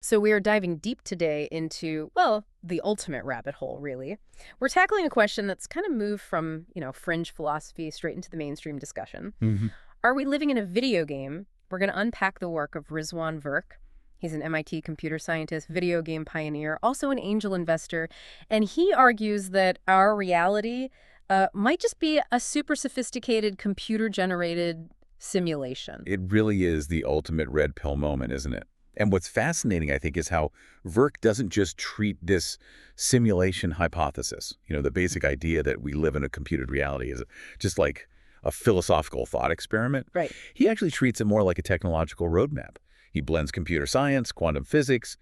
So we are diving deep today into, well, the ultimate rabbit hole, really. We're tackling a question that's kind of moved from, fringe philosophy straight into the mainstream discussion. Hmm. Are we living in a video game? We're going to unpack the work of Rizwan Virk. He's an MIT computer scientist, video game pioneer, also an angel investor, and he argues that our reality might just be a super sophisticated computer-generated simulation. It really is the ultimate red pill moment, isn't it? And what's fascinating, I think, is how Virk doesn't just treat this simulation hypothesis, the basic idea that we live in a computed reality, as just like a philosophical thought experiment. Right. He actually treats it more like a technological roadmap. He blends computer science, quantum physics,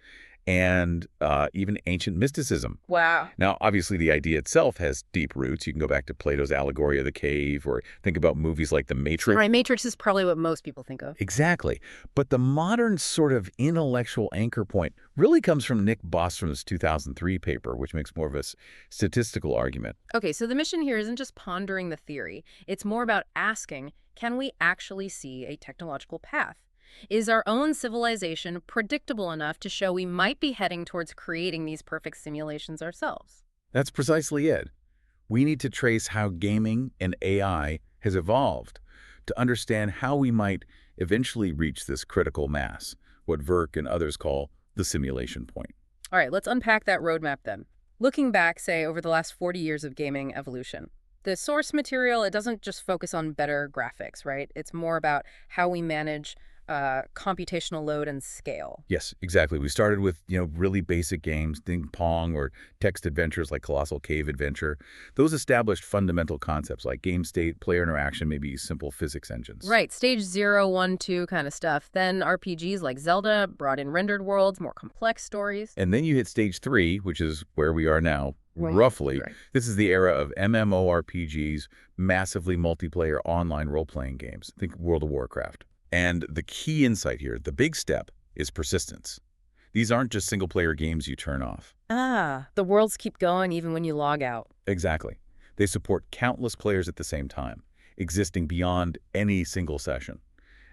and even ancient mysticism. Wow. Now, obviously, the idea itself has deep roots. You can go back to Plato's allegory of the cave or think about movies like The Matrix. Right, Matrix is probably what most people think of. Exactly. But the modern sort of intellectual anchor point really comes from Nick Bostrom's 2003 paper, which makes more of a statistical argument. Okay, so the mission here isn't just pondering the theory. It's more about asking, can we actually see a technological path? Is our own civilization predictable enough to show we might be heading towards creating these perfect simulations ourselves? That's precisely it. We need to trace how gaming and AI has evolved to understand how we might eventually reach this critical mass, what Virk and others call the simulation point. All right, let's unpack that roadmap then. Looking back, say, over the last 40 years of gaming evolution, the source material, it doesn't just focus on better graphics, right? It's more about how we manage computational load and scale. Yes, exactly. We started with, really basic games, think Pong or text adventures like Colossal Cave Adventure. Those established fundamental concepts like game state, player interaction, maybe simple physics engines. Right, stage 0, 1, 2 kind of stuff. Then RPGs like Zelda brought in rendered worlds, more complex stories. And then you hit stage 3, which is where we are now, Right, roughly. right. This is the era of MMORPGs, massively multiplayer online role-playing games. Think World of Warcraft. And the key insight here, the big step, is persistence. These aren't just single-player games you turn off. Ah, the worlds keep going even when you log out. Exactly. They support countless players at the same time, existing beyond any single session.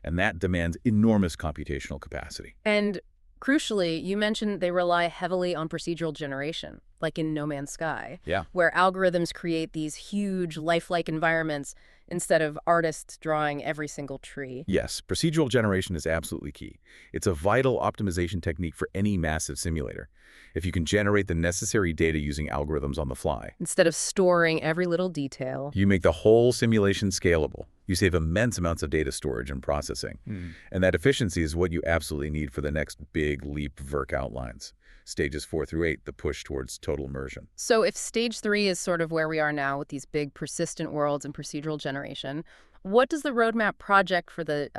And that demands enormous computational capacity. And crucially, you mentioned they rely heavily on procedural generation, like in No Man's Sky, Yeah. where algorithms create these huge, lifelike environments instead of artists drawing every single tree. Yes, procedural generation is absolutely key. It's a vital optimization technique for any massive simulator. If you can generate the necessary data using algorithms on the fly, Instead of storing every little detail. you make the whole simulation scalable. You save immense amounts of data storage and processing. And that efficiency is what you absolutely need for the next big leap Virk outlines. Stages 4 through 8, the push towards total immersion. So if stage 3 is sort of where we are now with these big persistent worlds and procedural generation, what does the roadmap project for the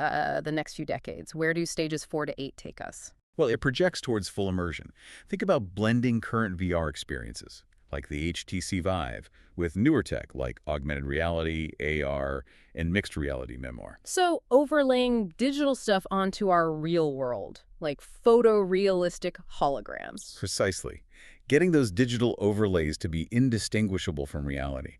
next few decades? Where do stages 4 to 8 take us? Well, it projects towards full immersion. Think about blending current VR experiences, like the HTC Vive, with newer tech like augmented reality, AR, and mixed reality memoir. So overlaying digital stuff onto our real world, like photorealistic holograms. Precisely. Getting those digital overlays to be indistinguishable from reality.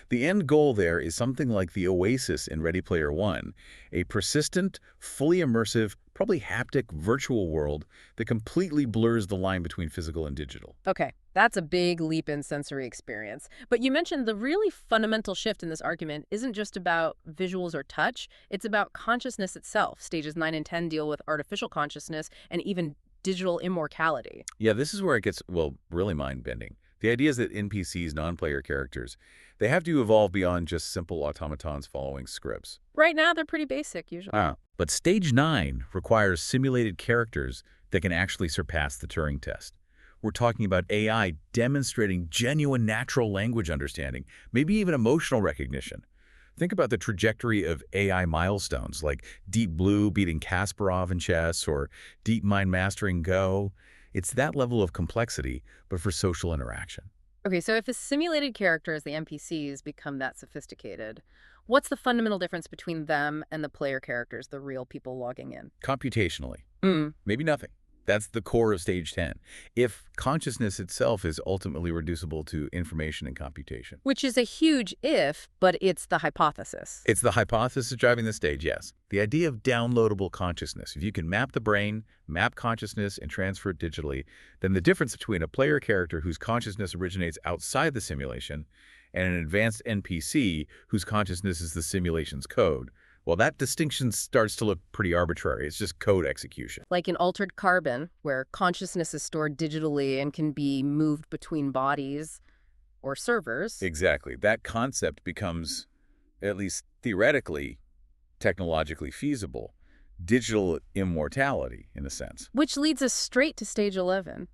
The end goal there is something like the Oasis in Ready Player One, a persistent, fully immersive, probably haptic virtual world that completely blurs the line between physical and digital. Okay, that's a big leap in sensory experience. But you mentioned the really fundamental shift in this argument isn't just about visuals or touch, it's about consciousness itself. Stages 9 and 10 deal with artificial consciousness and even digital immortality. Yeah, this is where it gets, well, really mind-bending. The idea is that NPCs, non-player characters, they have to evolve beyond just simple automatons following scripts. Right now, they're pretty basic, usually. But stage 9 requires simulated characters that can actually surpass the Turing test. We're talking about AI demonstrating genuine natural language understanding, maybe even emotional recognition. Think about the trajectory of AI milestones like Deep Blue beating Kasparov in chess or DeepMind mastering Go. It's that level of complexity, but for social interaction. Okay, so if the simulated characters, the NPCs, become that sophisticated, what's the fundamental difference between them and the player characters, the real people logging in? Computationally, Mm. maybe nothing. That's the core of stage 10. If consciousness itself is ultimately reducible to information and computation. Which is a huge if, but it's the hypothesis. It's the hypothesis driving the stage, yes. The idea of downloadable consciousness. If you can map the brain, map consciousness, and transfer it digitally, then the difference between a player character whose consciousness originates outside the simulation and an advanced NPC whose consciousness is the simulation's code, well, that distinction starts to look pretty arbitrary. It's just code execution. Like in Altered Carbon, where consciousness is stored digitally and can be moved between bodies or servers. Exactly. That concept becomes, at least theoretically, technologically feasible. Digital immortality, in a sense. Which leads us straight to stage 11,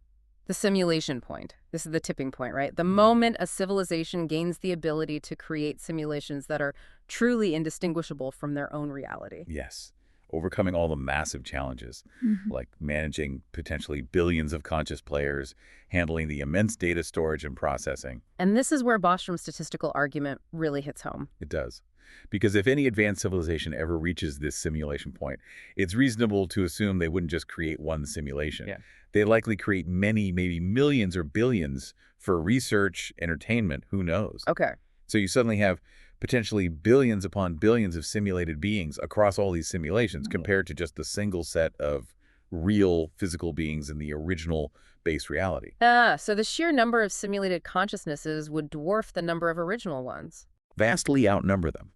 the simulation point. This is the tipping point, right? The moment a civilization gains the ability to create simulations that are truly indistinguishable from their own reality. Yes. Overcoming all the massive challenges, like managing potentially billions of conscious players, handling the immense data storage and processing. And this is where Bostrom's statistical argument really hits home. It does. Because if any advanced civilization ever reaches this simulation point, it's reasonable to assume they wouldn't just create one simulation. Yeah. They likely create many, maybe millions or billions for research, entertainment, who knows? Okay. So you suddenly have potentially billions upon billions of simulated beings across all these simulations compared to just the single set of real physical beings in the original base reality. So the sheer number of simulated consciousnesses would dwarf the number of original ones. Vastly outnumber them.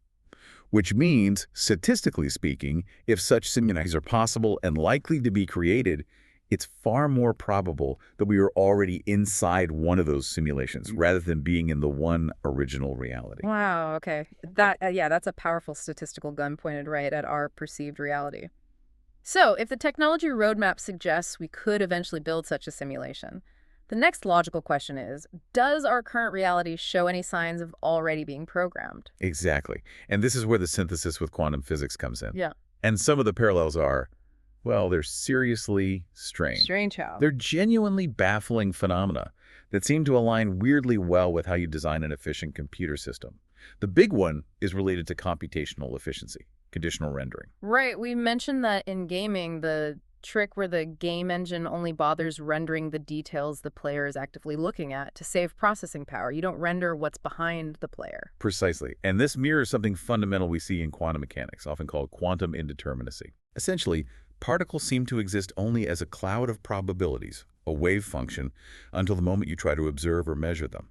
Which means, statistically speaking, if such simulations are possible and likely to be created, it's far more probable that we are already inside one of those simulations rather than being in the one original reality. Wow, okay. That's a powerful statistical gun pointed right at our perceived reality. So, if the technology roadmap suggests we could eventually build such a simulation, the next logical question is, does our current reality show any signs of already being programmed? Exactly. And this is where the synthesis with quantum physics comes in. Yeah. And some of the parallels are, well, they're seriously strange. Strange how? They're genuinely baffling phenomena that seem to align weirdly well with how you design an efficient computer system. The big one is related to computational efficiency, conditional rendering. Right. We mentioned that in gaming, the trick where the game engine only bothers rendering the details the player is actively looking at to save processing power. You don't render what's behind the player. Precisely. And this mirrors something fundamental we see in quantum mechanics, often called quantum indeterminacy. Essentially, particles seem to exist only as a cloud of probabilities, a wave function, until the moment you try to observe or measure them.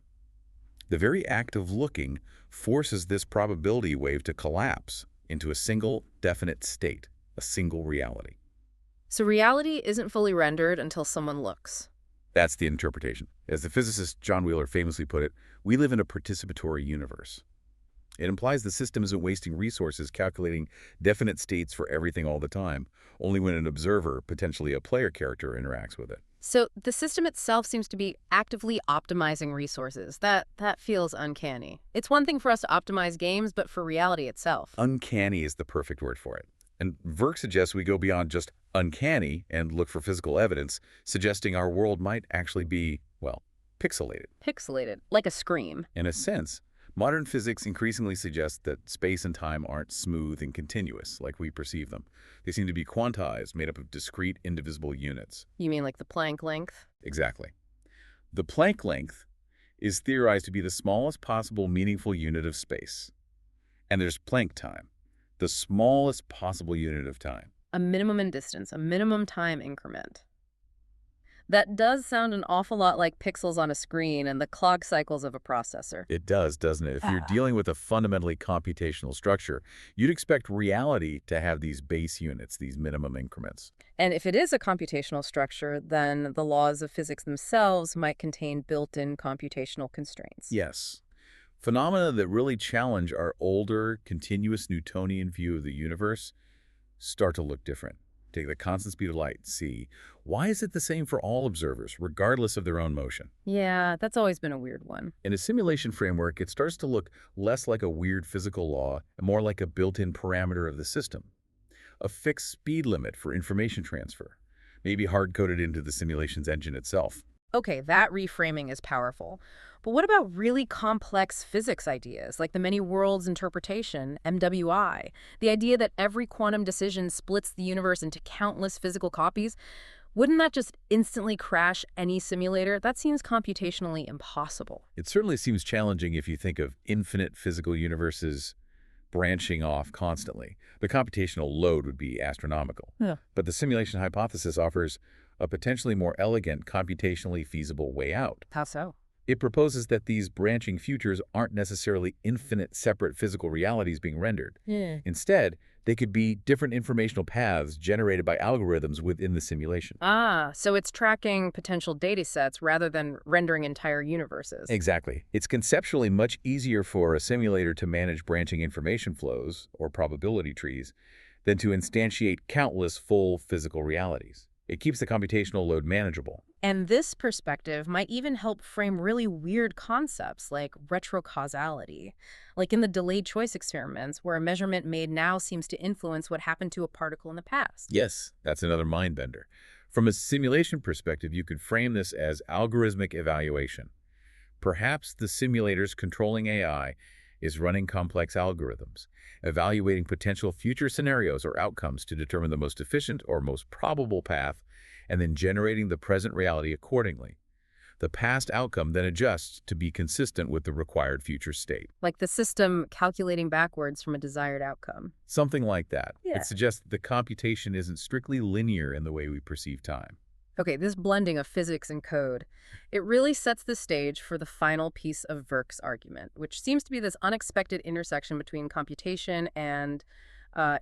The very act of looking forces this probability wave to collapse into a single, definite state, a single reality. So reality isn't fully rendered until someone looks. That's the interpretation. As the physicist John Wheeler famously put it, we live in a participatory universe. It implies the system isn't wasting resources calculating definite states for everything all the time, only when an observer, potentially a player character, interacts with it. So the system itself seems to be actively optimizing resources. That feels uncanny. It's one thing for us to optimize games, but for reality itself. Uncanny is the perfect word for it. And Virk suggests we go beyond just uncanny and look for physical evidence, suggesting our world might actually be, well, pixelated. Pixelated, like a scream. In a sense, modern physics increasingly suggests that space and time aren't smooth and continuous like we perceive them. They seem to be quantized, made up of discrete, indivisible units. You mean like the Planck length? Exactly. The Planck length is theorized to be the smallest possible meaningful unit of space. And there's Planck time, the smallest possible unit of time. A minimum in distance, a minimum time increment. That does sound an awful lot like pixels on a screen and the clock cycles of a processor. It does, doesn't it? If you're dealing with a fundamentally computational structure, you'd expect reality to have these base units, these minimum increments. And if it is a computational structure, then the laws of physics themselves might contain built-in computational constraints. Yes. Phenomena that really challenge our older, continuous Newtonian view of the universe start to look different. Take the constant speed of light, c. Why is it the same for all observers, regardless of their own motion? Yeah, that's always been a weird one. In a simulation framework, it starts to look less like a weird physical law and more like a built-in parameter of the system. A fixed speed limit for information transfer, maybe hard-coded into the simulation's engine itself. Okay, that reframing is powerful. But what about really complex physics ideas, like the many worlds interpretation, MWI? The idea that every quantum decision splits the universe into countless physical copies? Wouldn't that just instantly crash any simulator? That seems computationally impossible. It certainly seems challenging if you think of infinite physical universes branching off constantly. The computational load would be astronomical. Yeah. But the simulation hypothesis offers a potentially more elegant, computationally feasible way out. How so? It proposes that these branching futures aren't necessarily infinite separate physical realities being rendered. Yeah. Instead, they could be different informational paths generated by algorithms within the simulation. So it's tracking potential data sets rather than rendering entire universes. Exactly. It's conceptually much easier for a simulator to manage branching information flows, or probability trees, than to instantiate countless full physical realities. It keeps the computational load manageable. And this perspective might even help frame really weird concepts like retrocausality, like in the delayed choice experiments, where a measurement made now seems to influence what happened to a particle in the past. Yes, that's another mind bender. From a simulation perspective, you could frame this as algorithmic evaluation. Perhaps the simulator's controlling AI is running complex algorithms, evaluating potential future scenarios or outcomes to determine the most efficient or most probable path, and then generating the present reality accordingly. The past outcome then adjusts to be consistent with the required future state. Like the system calculating backwards from a desired outcome. Something like that. Yeah. It suggests that the computation isn't strictly linear in the way we perceive time. Okay, this blending of physics and code, it really sets the stage for the final piece of Virk's argument, which seems to be this unexpected intersection between computation and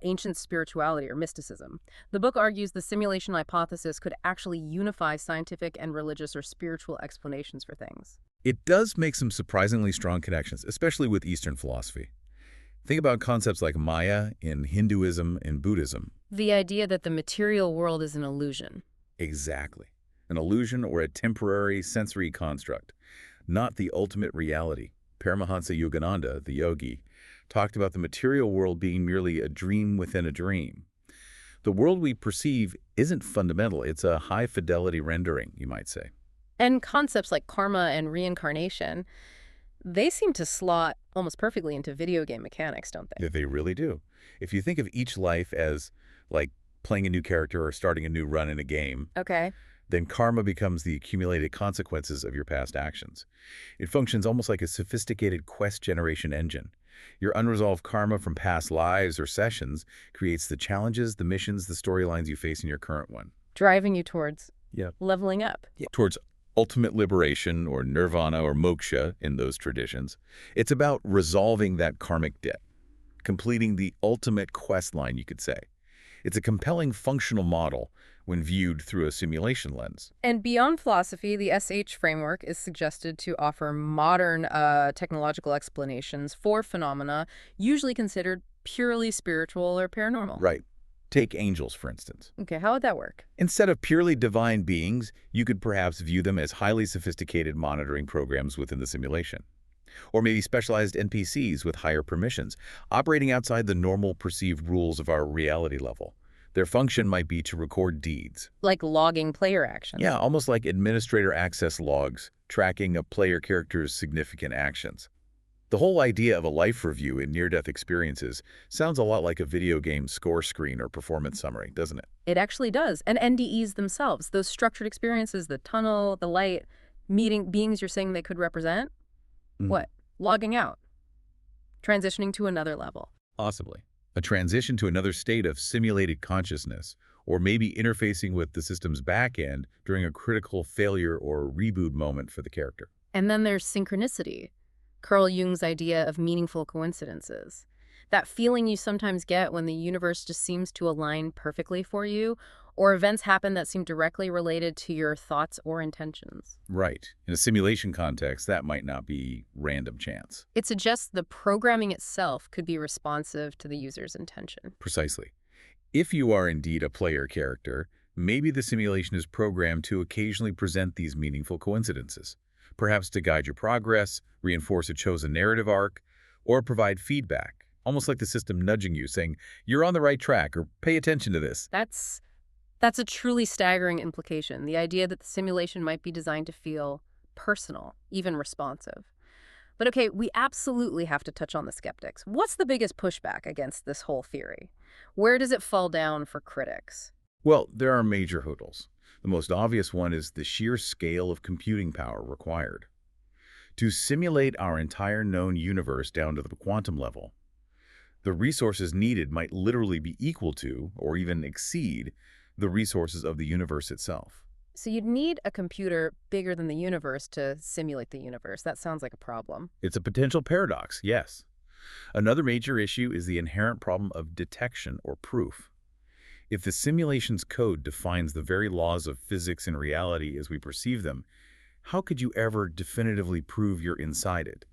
ancient spirituality or mysticism. The book argues the simulation hypothesis could actually unify scientific and religious or spiritual explanations for things. It does make some surprisingly strong connections, especially with Eastern philosophy. Think about concepts like Maya in Hinduism and Buddhism. The idea that the material world is an illusion. Exactly. An illusion or a temporary sensory construct, not the ultimate reality. Paramahansa Yogananda, the yogi, talked about the material world being merely a dream within a dream. The world we perceive isn't fundamental. It's a high-fidelity rendering, you might say. And concepts like karma and reincarnation, they seem to slot almost perfectly into video game mechanics, don't they? They really do. If you think of each life as, like, playing a new character or starting a new run in a game, Okay. then karma becomes the accumulated consequences of your past actions. It functions almost like a sophisticated quest generation engine. Your unresolved karma from past lives or sessions creates the challenges, the missions, the storylines you face in your current one. Driving you towards Yeah. leveling up. Towards ultimate liberation or nirvana or moksha in those traditions. It's about resolving that karmic debt, completing the ultimate quest line, you could say. It's a compelling functional model when viewed through a simulation lens. And beyond philosophy, the SH framework is suggested to offer modern technological explanations for phenomena usually considered purely spiritual or paranormal. Right. Take angels, for instance. Okay, how would that work? Instead of purely divine beings, you could perhaps view them as highly sophisticated monitoring programs within the simulation. Or maybe specialized NPCs with higher permissions, operating outside the normal perceived rules of our reality level. Their function might be to record deeds. Like logging player actions. Yeah, almost like administrator access logs, tracking a player character's significant actions. The whole idea of a life review in near-death experiences sounds a lot like a video game score screen or performance summary, doesn't it? It actually does. And NDEs themselves, those structured experiences, the tunnel, the light, meeting beings you're saying they could represent? What? Logging out. Transitioning to another level. Possibly. A transition to another state of simulated consciousness, or maybe interfacing with the system's back end during a critical failure or reboot moment for the character. And then there's synchronicity, Carl Jung's idea of meaningful coincidences. That feeling you sometimes get when the universe just seems to align perfectly for you, or events happen that seem directly related to your thoughts or intentions. Right. In a simulation context, that might not be random chance. It suggests the programming itself could be responsive to the user's intention. Precisely. If you are indeed a player character, maybe the simulation is programmed to occasionally present these meaningful coincidences, perhaps to guide your progress, reinforce a chosen narrative arc, or provide feedback, almost like the system nudging you, saying, you're on the right track, or pay attention to this. That's a truly staggering implication, the idea that the simulation might be designed to feel personal, even responsive. But okay, we absolutely have to touch on the skeptics. What's the biggest pushback against this whole theory? Where does it fall down for critics? Well, there are major hurdles. The most obvious one is the sheer scale of computing power required. To simulate our entire known universe down to the quantum level, the resources needed might literally be equal to, or even exceed, the resources of the universe itself. So you'd need a computer bigger than the universe to simulate the universe. That sounds like a problem. It's a potential paradox, yes. Another major issue is the inherent problem of detection or proof. If the simulation's code defines the very laws of physics and reality as we perceive them, how could you ever definitively prove you're inside it,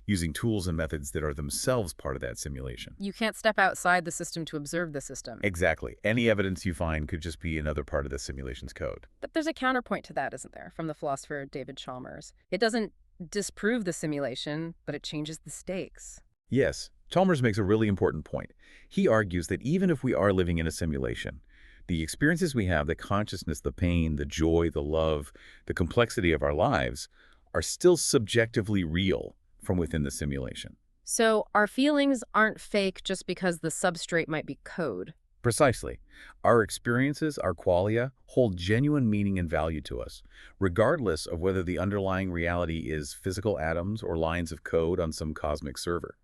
using tools and methods that are themselves part of that simulation? You can't step outside the system to observe the system. Exactly. Any evidence you find could just be another part of the simulation's code. But there's a counterpoint to that, isn't there, from the philosopher David Chalmers? It doesn't disprove the simulation, but it changes the stakes. Yes, Chalmers makes a really important point. He argues that even if we are living in a simulation, the experiences we have, the consciousness, the pain, the joy, the love, the complexity of our lives, are still subjectively real from within the simulation. So our feelings aren't fake just because the substrate might be code. Precisely. Our experiences, our qualia, hold genuine meaning and value to us, regardless of whether the underlying reality is physical atoms or lines of code on some cosmic server.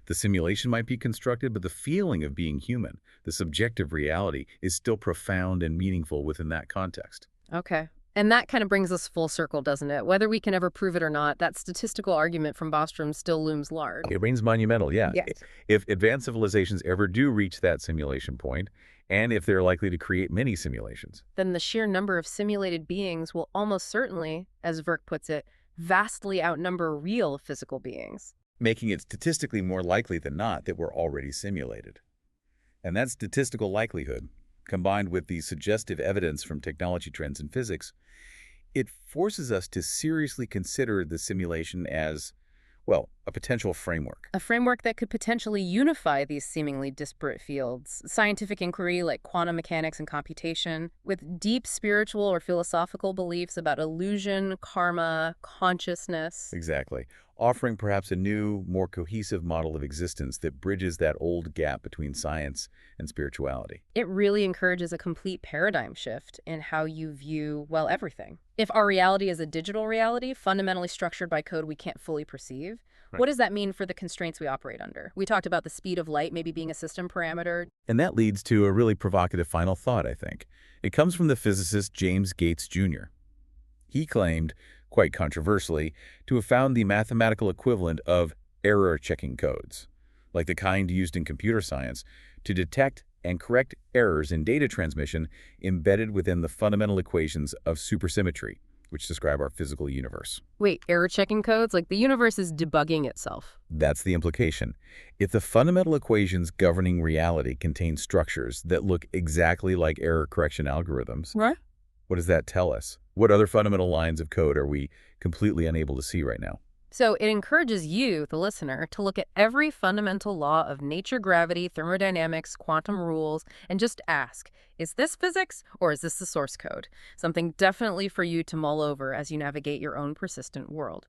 The simulation might be constructed, but the feeling of being human, the subjective reality, is still profound and meaningful within that context. Okay. And that kind of brings us full circle, doesn't it? Whether we can ever prove it or not, that statistical argument from Bostrom still looms large. It remains monumental, yeah. Yes. If advanced civilizations ever do reach that simulation point, and if they're likely to create many simulations, Then the sheer number of simulated beings will almost certainly, as Virk puts it, vastly outnumber real physical beings. making it statistically more likely than not that we're already simulated. And that statistical likelihood, combined with the suggestive evidence from technology trends in physics, it forces us to seriously consider the simulation as, well, a potential framework. A framework that could potentially unify these seemingly disparate fields, scientific inquiry like quantum mechanics and computation, with deep spiritual or philosophical beliefs about illusion, karma, consciousness. Exactly. Offering perhaps a new, more cohesive model of existence that bridges that old gap between science and spirituality. It really encourages a complete paradigm shift in how you view, well, everything. If our reality is a digital reality, fundamentally structured by code we can't fully perceive, what does that mean for the constraints we operate under? We talked about the speed of light maybe being a system parameter. And that leads to a really provocative final thought, I think. It comes from the physicist James Gates, Jr. He claimed, quite controversially, to have found the mathematical equivalent of error-checking codes, like the kind used in computer science, to detect and correct errors in data transmission embedded within the fundamental equations of supersymmetry, which describe our physical universe. Wait, error-checking codes? Like the universe is debugging itself. That's the implication. If the fundamental equations governing reality contain structures that look exactly like error correction algorithms, Right. what does that tell us? What other fundamental lines of code are we completely unable to see right now? So it encourages you, the listener, to look at every fundamental law of nature, gravity, thermodynamics, quantum rules, and just ask, is this physics or is this the source code? Something definitely for you to mull over as you navigate your own persistent world.